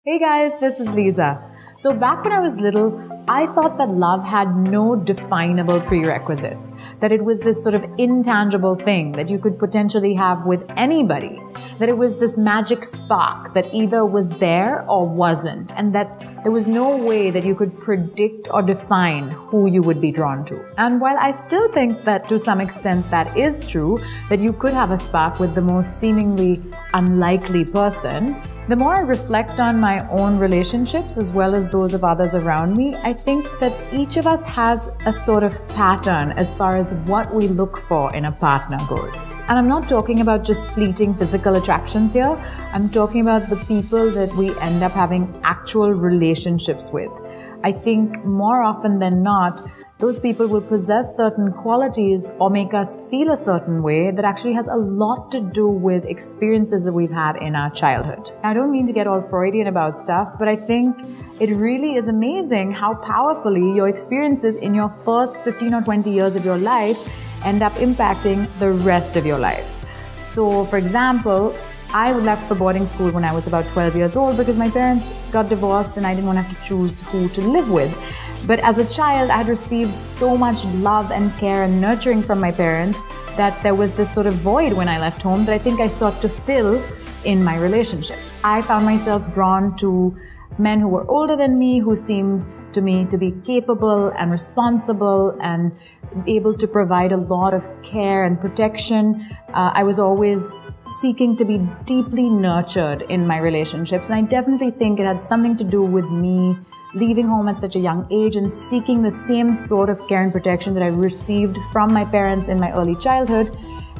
Hey guys, this is Leeza. So back when I was little, I thought that love had no definable prerequisites, that it was this sort of intangible thing that you could potentially have with anybody, that it was this magic spark that either was there or wasn't, and that there was no way that you could predict or define who you would be drawn to. And while I still think that to some extent that is true, that you could have a spark with the most seemingly unlikely person, the more I reflect on my own relationships as well as those of others around me, I think that each of us has a sort of pattern as far as what we look for in a partner goes. And I'm not talking about just fleeting physical attractions here. I'm talking about the people that we end up having actual relationships with. I think more often than not, those people will possess certain qualities or make us feel a certain way that actually has a lot to do with experiences that we've had in our childhood. I don't mean to get all Freudian about stuff, but I think it really is amazing how powerfully your experiences in your first 15 or 20 years of your life end up impacting the rest of your life. So, for example, I left for boarding school when I was about 12 years old because my parents got divorced and I didn't want to have to choose who to live with. But as a child, I had received so much love and care and nurturing from my parents that there was this sort of void when I left home that I think I sought to fill in my relationships. I found myself drawn to men who were older than me, who seemed to me to be capable and responsible and able to provide a lot of care and protection. I was always seeking to be deeply nurtured in my relationships. And I definitely think it had something to do with me leaving home at such a young age and seeking the same sort of care and protection that I received from my parents in my early childhood.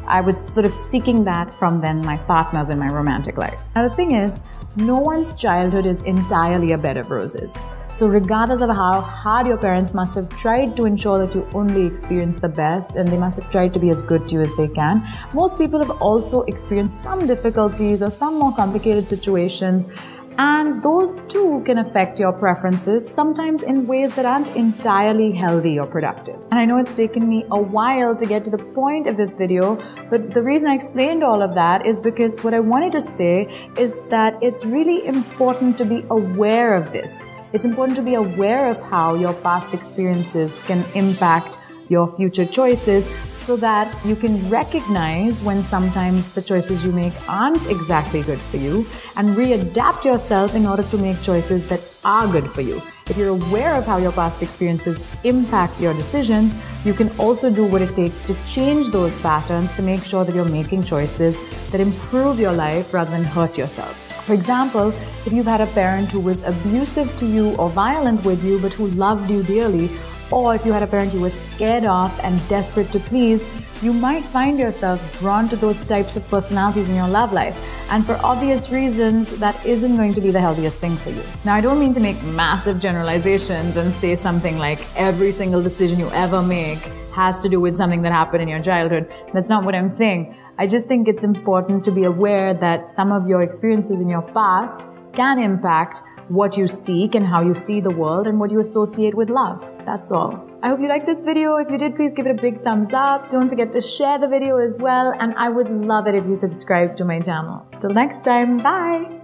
I was sort of seeking that from then my partners in my romantic life. Now the thing is, no one's childhood is entirely a bed of roses. So regardless of how hard your parents must have tried to ensure that you only experience the best, and they must have tried to be as good to you as they can, most people have also experienced some difficulties or some more complicated situations, and those too can affect your preferences, sometimes in ways that aren't entirely healthy or productive. And I know it's taken me a while to get to the point of this video, but the reason I explained all of that is because what I wanted to say is that it's really important to be aware of this. It's important to be aware of how your past experiences can impact your future choices so that you can recognize when sometimes the choices you make aren't exactly good for you and readapt yourself in order to make choices that are good for you. If you're aware of how your past experiences impact your decisions, you can also do what it takes to change those patterns to make sure that you're making choices that improve your life rather than hurt yourself. For example, if you've had a parent who was abusive to you or violent with you but who loved you dearly, or if you had a parent you were scared of and desperate to please, you might find yourself drawn to those types of personalities in your love life. And for obvious reasons, that isn't going to be the healthiest thing for you. Now, I don't mean to make massive generalizations and say something like every single decision you ever make has to do with something that happened in your childhood. That's not what I'm saying. I just think it's important to be aware that some of your experiences in your past can impact what you seek and how you see the world and what you associate with love. That's all. I hope you liked this video. If you did, please give it a big thumbs up. Don't forget to share the video as well. And I would love it if you subscribe to my channel. Till next time, bye.